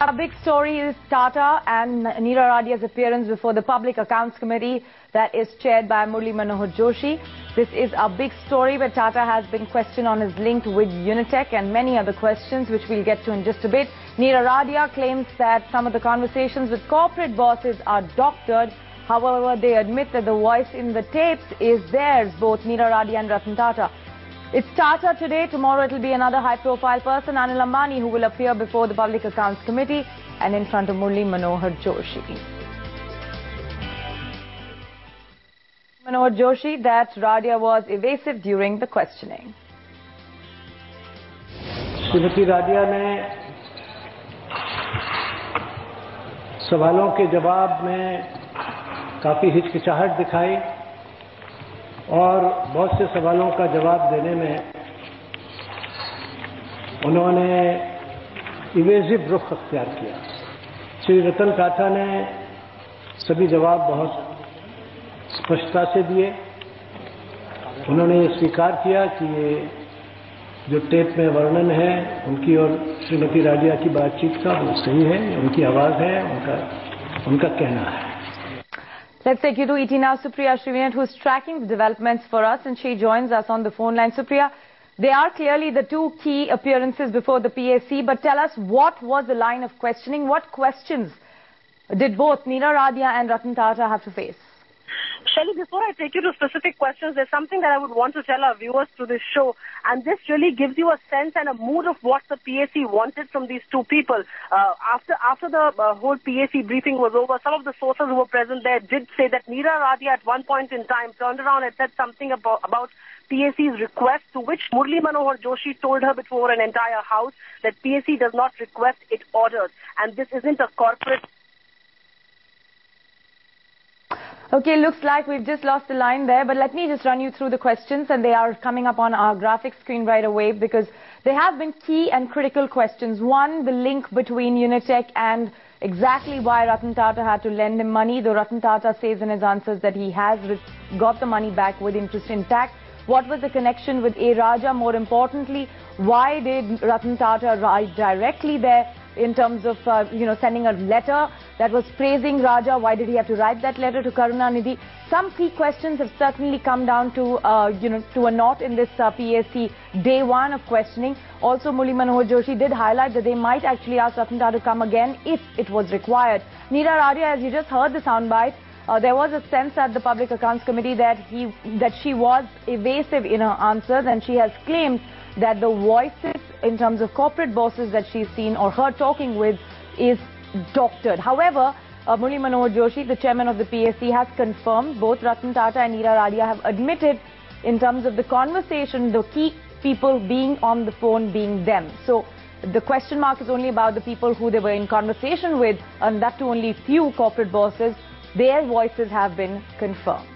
A big story is Tata and Neera Radia's appearance before the Public Accounts Committee that is chaired by Murli Manohar Joshi. This is a big story where Tata has been questioned on his link with Unitech and many other questions which we'll get to in just a bit. Neera Radia claims that some of the conversations with corporate bosses are doctored. However, they admit that the voice in the tapes is theirs, both Neera Radia and Ratan Tata. It's Tata today. Tomorrow it will be another high-profile person, Anil Ambani, who will appear before the Public Accounts Committee and in front of Murli Manohar Joshi. Manohar Joshi, that Radia was evasive during the questioning. Shrimati Radia ने सवालों के जवाब में काफी हिचकिचाहट दिखाई और बहुत से सवालों का जवाब देने में उन्होंने इवेसिव रुख अख्तियार किया। श्री रतन टाटा ने सभी जवाब बहुत स्पष्टता से दिए। उन्होंने ये स्वीकार किया कि ये जो टेप में वर्णन है उनकी और श्रीमती राडिया की बातचीत का वो सही है, उनकी आवाज है, उनका कहना है। Let's take you to ET now, Supriya Srivinat, who's tracking the developments for us, and she joins us on the phone line. Supriya, they are clearly the two key appearances before the PAC, but tell us what was the line of questioning? What questions did both Neera Radia and Ratan Tata have to face? Shelly, before I take you to specific questions, there's something that I would want to tell our viewers through this show, and this really gives you a sense and a mood of what the PAC wanted from these two people. After the whole PAC briefing was over, some of the sources who were present there did say that Neera Radia at one point in time turned around and said something about PAC's request, to which Murli Manohar Joshi told her before an entire house that PAC does not request, it orders, and this isn't a corporate. Okay, looks like we've just lost the line there, but let me just run you through the questions, and they are coming up on our graphic screen right away because they have been key and critical questions. One, the link between Unitech and exactly why Ratan Tata had to lend him money, though Ratan Tata says in his answers that he has got the money back with interest intact. What was the connection with A. Raja? More importantly, why did Ratan Tata write directly there in terms of, sending a letter that was praising Raja? Why did he have to write that letter to Karunanidhi? Some key questions have certainly come down to, to a knot in this PAC day one of questioning. Also, Murli Manohar Joshi did highlight that they might actually ask Ratan Tata to come again if it was required. Neera Radia, as you just heard the soundbite, there was a sense at the Public Accounts Committee that she was evasive in her answers, and she has claimed that the voices in terms of corporate bosses that she's seen or her talking with is doctored. However, Murli Manohar Joshi, the chairman of the PAC, has confirmed both Ratan Tata and Neera Radia have admitted in terms of the conversation, the key people being on the phone being them. So the question mark is only about the people who they were in conversation with, and that too only few corporate bosses. Their voices have been confirmed.